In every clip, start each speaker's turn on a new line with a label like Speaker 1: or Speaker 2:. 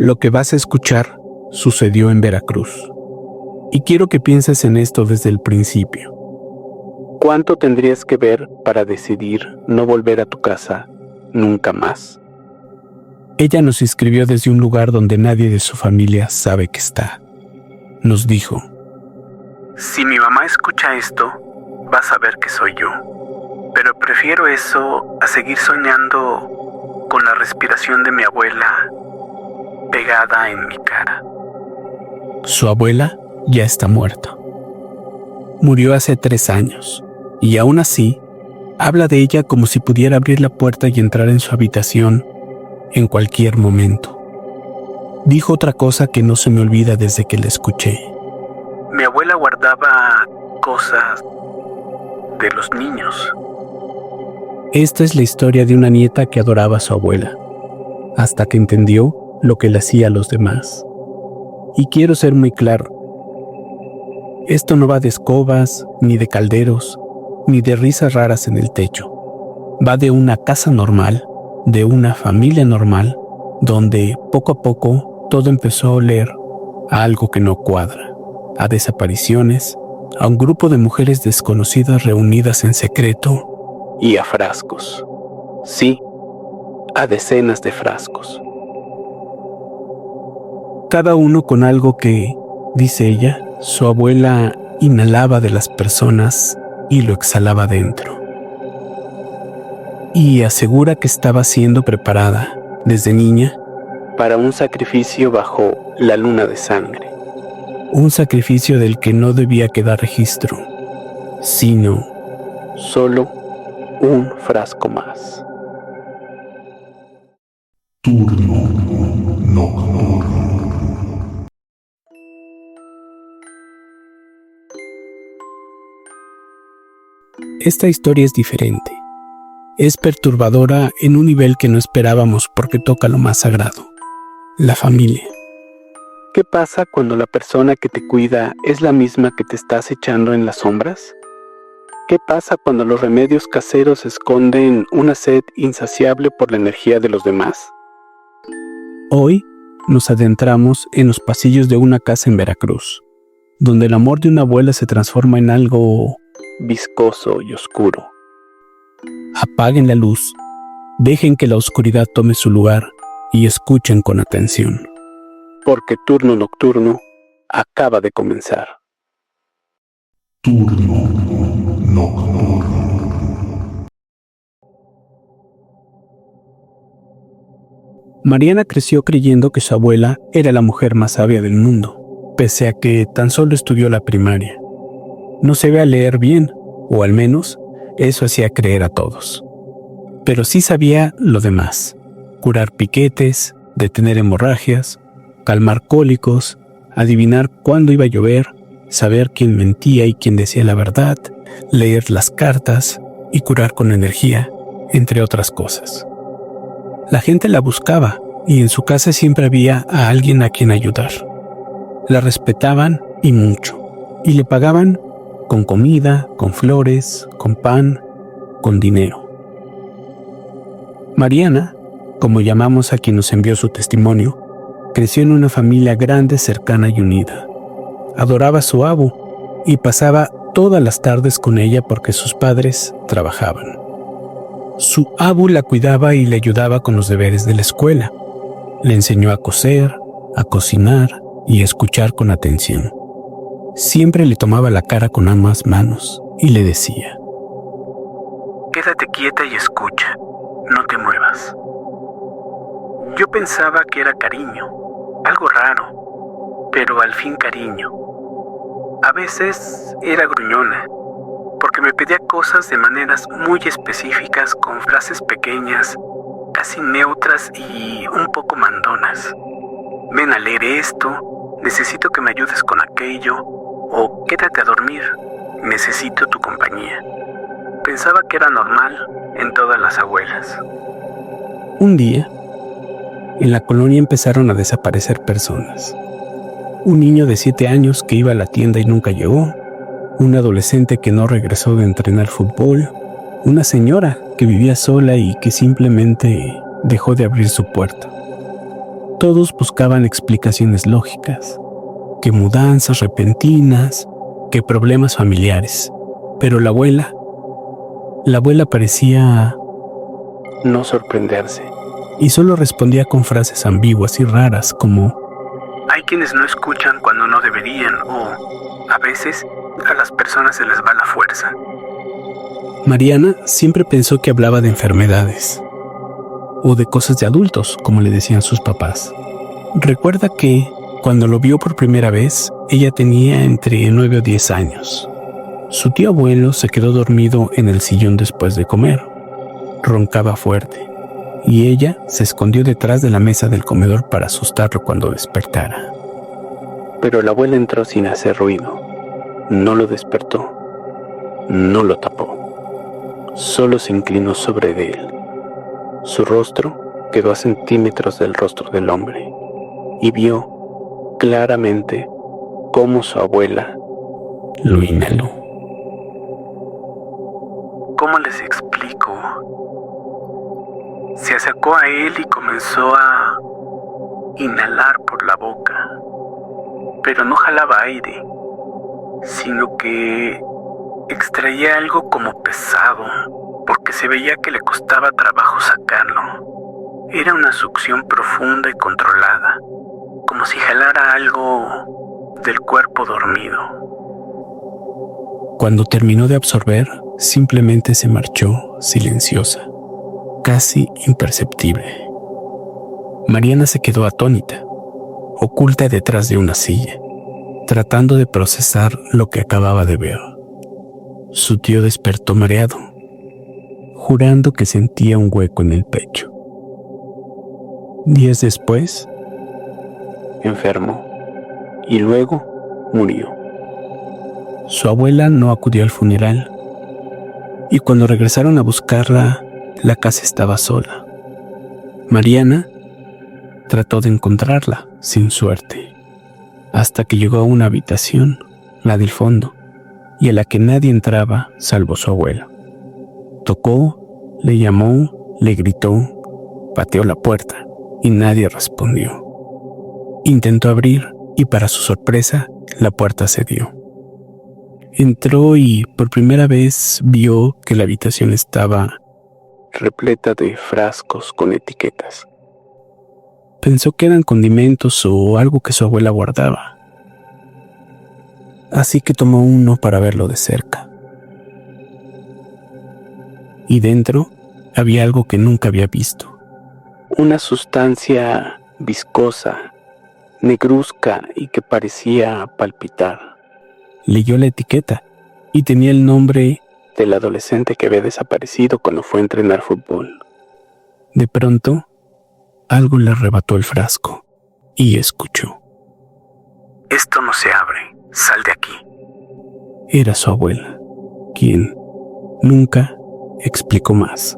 Speaker 1: Lo que vas a escuchar sucedió en Veracruz. Y quiero que pienses en esto desde el principio. ¿Cuánto tendrías que ver para decidir no volver a tu casa nunca más? Ella nos escribió desde un lugar donde nadie de su familia sabe que está. Nos dijo: si mi mamá escucha esto, va a saber que soy yo. Pero prefiero eso a seguir soñando con la respiración de mi abuela pegada en mi cara. Su abuela ya está muerta. Murió hace 3 años, y aún así, habla de ella como si pudiera abrir la puerta y entrar en su habitación en cualquier momento. Dijo otra cosa que no se me olvida desde que la escuché. Mi abuela guardaba cosas de los niños. Esta es la historia de una nieta que adoraba a su abuela, hasta que entendió lo que le hacía a los demás. Y quiero ser muy claro. Esto no va de escobas, ni de calderos, ni de risas raras en el techo. Va de una casa normal, de una familia normal, donde poco a poco todo empezó a oler a algo que no cuadra, a desapariciones, a un grupo de mujeres desconocidas reunidas en secreto y a frascos. Sí, a decenas de frascos. Cada uno con algo que, dice ella, su abuela inhalaba de las personas y lo exhalaba dentro. Y asegura que estaba siendo preparada, desde niña, para un sacrificio bajo la luna de sangre. Un sacrificio del que no debía quedar registro, sino solo un frasco más.
Speaker 2: Turno nocturno.
Speaker 1: Esta historia es diferente. Es perturbadora en un nivel que no esperábamos porque toca lo más sagrado, la familia. ¿Qué pasa cuando la persona que te cuida es la misma que te estás echando en las sombras? ¿Qué pasa cuando los remedios caseros esconden una sed insaciable por la energía de los demás? Hoy nos adentramos en los pasillos de una casa en Veracruz, donde el amor de una abuela se transforma en algo viscoso y oscuro. Apaguen la luz, dejen que la oscuridad tome su lugar y escuchen con atención. Porque Turno Nocturno acaba de comenzar.
Speaker 2: Turno nocturno.
Speaker 1: Mariana creció creyendo que su abuela era la mujer más sabia del mundo, pese a que tan solo estudió la primaria. No sabía leer bien, o al menos eso hacía creer a todos. Pero sí sabía lo demás: curar piquetes, detener hemorragias, calmar cólicos, adivinar cuándo iba a llover, saber quién mentía y quién decía la verdad, leer las cartas y curar con energía, entre otras cosas. La gente la buscaba y en su casa siempre había a alguien a quien ayudar. La respetaban y mucho, y le pagaban con comida, con flores, con pan, con dinero. Mariana, como llamamos a quien nos envió su testimonio, creció en una familia grande, cercana y unida. Adoraba a su abu y pasaba todas las tardes con ella porque sus padres trabajaban. Su abu la cuidaba y le ayudaba con los deberes de la escuela. Le enseñó a coser, a cocinar y a escuchar con atención. Siempre le tomaba la cara con ambas manos y le decía: quédate quieta y escucha, no te muevas. Yo pensaba que era cariño, algo raro, pero al fin cariño. A veces era gruñona, porque me pedía cosas de maneras muy específicas, con frases pequeñas, casi neutras y un poco mandonas. Ven a leer esto, necesito que me ayudes con aquello, o quédate a dormir, necesito tu compañía. Pensaba que era normal en todas las abuelas. Un día, en la colonia empezaron a desaparecer personas. Un niño de 7 años que iba a la tienda y nunca llegó, un adolescente que no regresó de entrenar fútbol, una señora que vivía sola y que simplemente dejó de abrir su puerta. Todos buscaban explicaciones lógicas, que mudanzas repentinas, que problemas familiares. Pero la abuela parecía no sorprenderse y solo respondía con frases ambiguas y raras como: hay quienes no escuchan cuando no deberían, o a veces a las personas se les va la fuerza. Mariana siempre pensó que hablaba de enfermedades o de cosas de adultos, como le decían sus papás. Recuerda que cuando lo vio por primera vez, ella tenía entre 9 o 10 años. Su tío abuelo se quedó dormido en el sillón después de comer. Roncaba fuerte, y ella se escondió detrás de la mesa del comedor para asustarlo cuando despertara. Pero la abuela entró sin hacer ruido. No lo despertó, no lo tapó. Solo se inclinó sobre él. Su rostro quedó a centímetros del rostro del hombre, y vio claramente cómo su abuela lo inhaló. ¿Cómo les explico? Se acercó a él y comenzó a inhalar por la boca, pero no jalaba aire, sino que extraía algo como pesado, porque se veía que le costaba trabajo sacarlo. Era una succión profunda y controlada, como si jalara algo del cuerpo dormido. Cuando terminó de absorber, simplemente se marchó silenciosa, casi imperceptible. Mariana se quedó atónita, oculta detrás de una silla, tratando de procesar lo que acababa de ver. Su tío despertó mareado, jurando que sentía un hueco en el pecho. Días después, enfermó y luego murió. Su abuela no acudió al funeral y cuando regresaron a buscarla, la casa estaba sola. Mariana trató de encontrarla sin suerte, hasta que llegó a una habitación, la del fondo, y a la que nadie entraba salvo su abuela. Tocó, le llamó, le gritó, pateó la puerta y nadie respondió. Intentó abrir y para su sorpresa la puerta cedió. Entró y por primera vez vio que la habitación estaba repleta de frascos con etiquetas. Pensó que eran condimentos o algo que su abuela guardaba. Así que tomó uno para verlo de cerca. Y dentro había algo que nunca había visto. Una sustancia viscosa, negruzca y que parecía palpitar. Leyó la etiqueta y tenía el nombre del adolescente que había desaparecido cuando fue a entrenar fútbol. De pronto, algo le arrebató el frasco y escuchó: esto no se abre, sal de aquí. Era su abuela, quien nunca explicó más.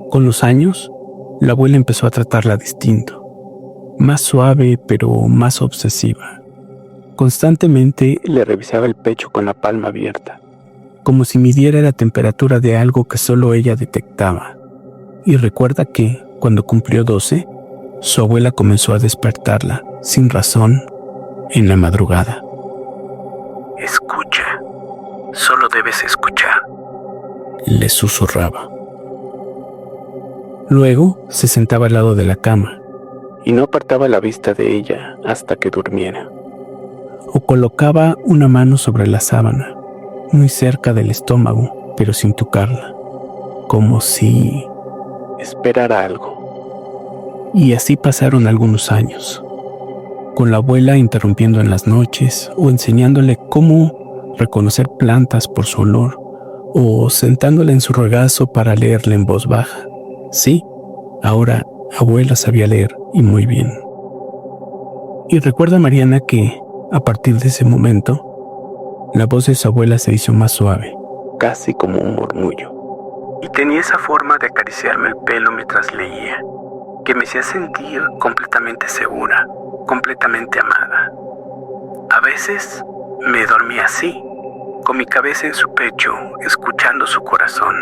Speaker 1: Con los años, la abuela empezó a tratarla distinto, más suave pero más obsesiva. Constantemente le revisaba el pecho con la palma abierta, como si midiera la temperatura de algo que solo ella detectaba. Y recuerda que, cuando cumplió 12, su abuela comenzó a despertarla, sin razón, en la madrugada. Escucha, solo debes escuchar, le susurraba. Luego se sentaba al lado de la cama y no apartaba la vista de ella hasta que durmiera. O colocaba una mano sobre la sábana, muy cerca del estómago, pero sin tocarla, como si esperara algo. Y así pasaron algunos años, con la abuela interrumpiendo en las noches o enseñándole cómo reconocer plantas por su olor, o sentándola en su regazo para leerle en voz baja. Sí, ahora abuela sabía leer y muy bien. Y recuerda Mariana que, a partir de ese momento, la voz de su abuela se hizo más suave, casi como un murmullo. Y tenía esa forma de acariciarme el pelo mientras leía, que me hacía sentir completamente segura, completamente amada. A veces me dormía así, con mi cabeza en su pecho, escuchando su corazón.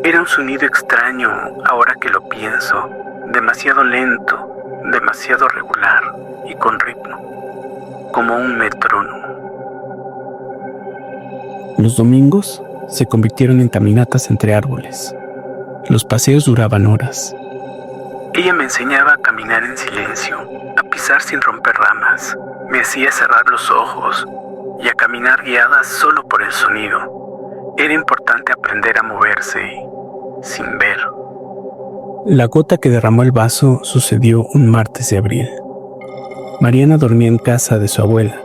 Speaker 1: Era un sonido extraño, ahora que lo pienso, demasiado lento, demasiado regular y con ritmo, como un metrónomo. Los domingos se convirtieron en caminatas entre árboles. Los paseos duraban horas. Ella me enseñaba a caminar en silencio, a pisar sin romper ramas. Me hacía cerrar los ojos y a caminar guiada solo por el sonido. Era importante aprender a moverse sin ver. La gota que derramó el vaso sucedió un martes de abril. Mariana dormía en casa de su abuela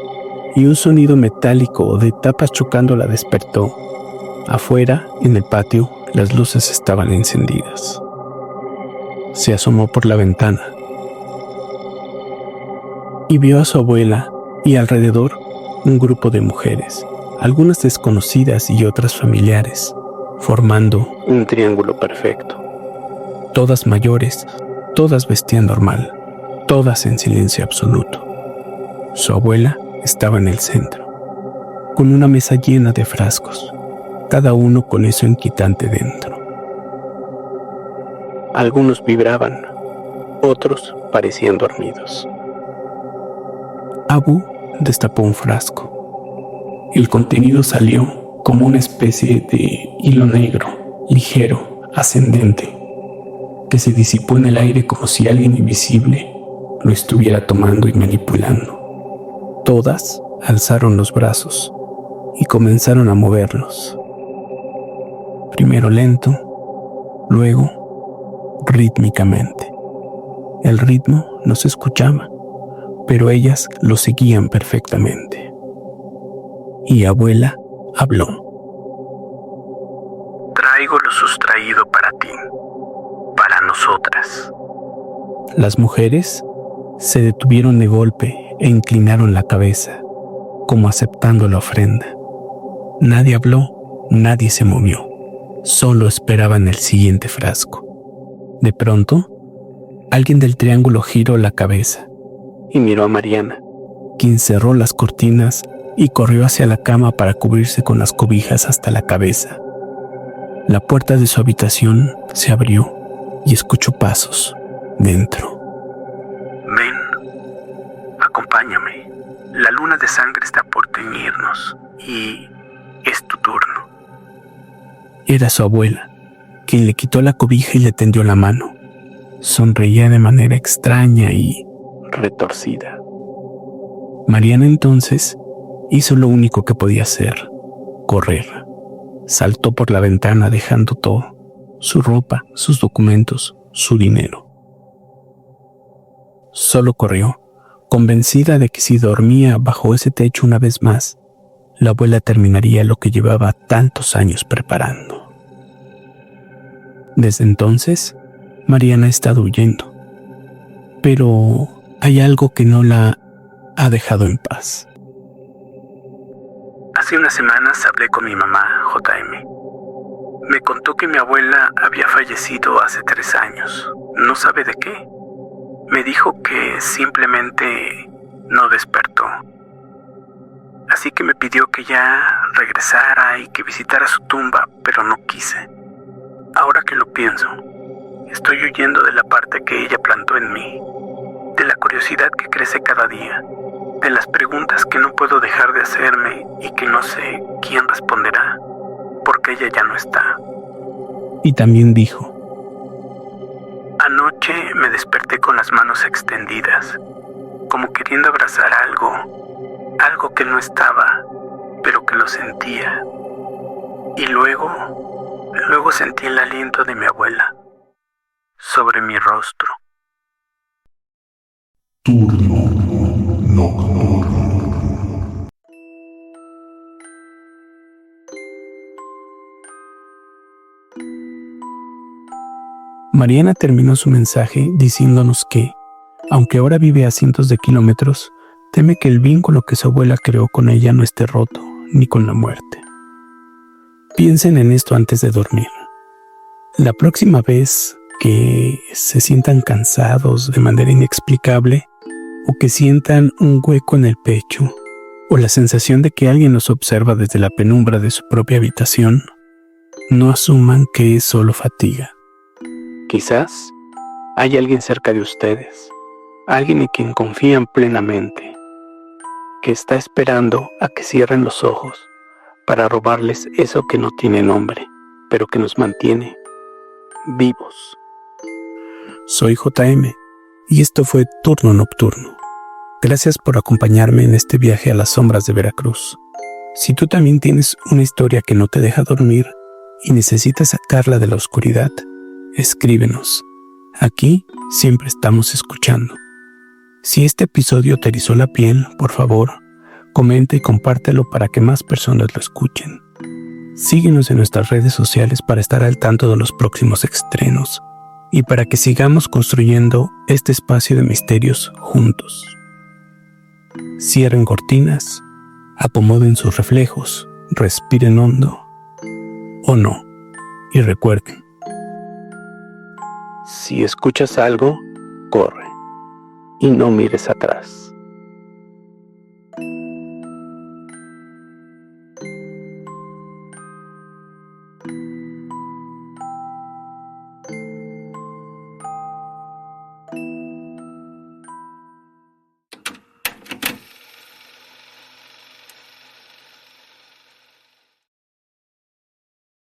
Speaker 1: y un sonido metálico de tapas chocando la despertó. Afuera, en el patio, las luces estaban encendidas. Se asomó por la ventana y vio a su abuela y alrededor un grupo de mujeres, algunas desconocidas y otras familiares, formando un triángulo perfecto. Todas mayores, todas vestían normal, todas en silencio absoluto. Su abuela estaba en el centro, con una mesa llena de frascos, cada uno con eso inquietante dentro. Algunos vibraban, otros parecían dormidos. Abu destapó un frasco. El contenido salió como una especie de hilo negro, ligero, ascendente, que se disipó en el aire como si alguien invisible lo estuviera tomando y manipulando. Todas alzaron los brazos y comenzaron a moverlos. Primero lento, luego rítmicamente. El ritmo no se escuchaba, pero ellas lo seguían perfectamente. Y abuela habló. Traigo lo sustraído para ti, para nosotras. Las mujeres se detuvieron de golpe e inclinaron la cabeza, como aceptando la ofrenda. Nadie habló, nadie se movió, solo esperaban el siguiente frasco. De pronto, alguien del triángulo giró la cabeza y miró a Mariana, quien cerró las cortinas y corrió hacia la cama para cubrirse con las cobijas hasta la cabeza. La puerta de su habitación se abrió y escuchó pasos dentro. Ven, acompáñame. La luna de sangre está por teñirnos y es tu turno. Era su abuela, quien le quitó la cobija y le tendió la mano. Sonreía de manera extraña y retorcida. Mariana entonces hizo lo único que podía hacer: correr. Saltó por la ventana dejando todo: su ropa, sus documentos, su dinero. Solo corrió, convencida de que si dormía bajo ese techo una vez más, la abuela terminaría lo que llevaba tantos años preparando. Desde entonces, Mariana ha estado huyendo, pero hay algo que no la ha dejado en paz. Hace unas semanas hablé con mi mamá, JM. Me contó que mi abuela había fallecido hace 3 años. No sabe de qué. Me dijo que simplemente no despertó. Así que me pidió que ya regresara y que visitara su tumba, pero no quise. Ahora que lo pienso, estoy huyendo de la parte que ella plantó en mí, de la curiosidad que crece cada día, de las preguntas que no puedo dejar de hacerme y que no sé quién responderá, porque ella ya no está. Y también dijo: anoche me desperté con las manos extendidas, como queriendo abrazar algo que no estaba, pero que lo sentía. Y luego sentí el aliento de mi abuela sobre mi rostro.
Speaker 2: Turno nocturno.
Speaker 1: Mariana terminó su mensaje diciéndonos que, aunque ahora vive a cientos de kilómetros, teme que el vínculo que su abuela creó con ella no esté roto, ni con la muerte. Piensen en esto antes de dormir. La próxima vez que se sientan cansados de manera inexplicable, o que sientan un hueco en el pecho, o la sensación de que alguien los observa desde la penumbra de su propia habitación, no asuman que es solo fatiga. Quizás hay alguien cerca de ustedes, alguien en quien confían plenamente, que está esperando a que cierren los ojos para robarles eso que no tiene nombre, pero que nos mantiene vivos. Soy JM y esto fue Turno Nocturno. Gracias por acompañarme en este viaje a las sombras de Veracruz. Si tú también tienes una historia que no te deja dormir y necesitas sacarla de la oscuridad, escríbenos. Aquí siempre estamos escuchando. Si este episodio te erizó la piel, por favor, comenta y compártelo para que más personas lo escuchen. Síguenos en nuestras redes sociales para estar al tanto de los próximos estrenos y para que sigamos construyendo este espacio de misterios juntos. Cierren cortinas, acomoden sus reflejos, respiren hondo o no, y recuerden, si escuchas algo, corre y no mires atrás.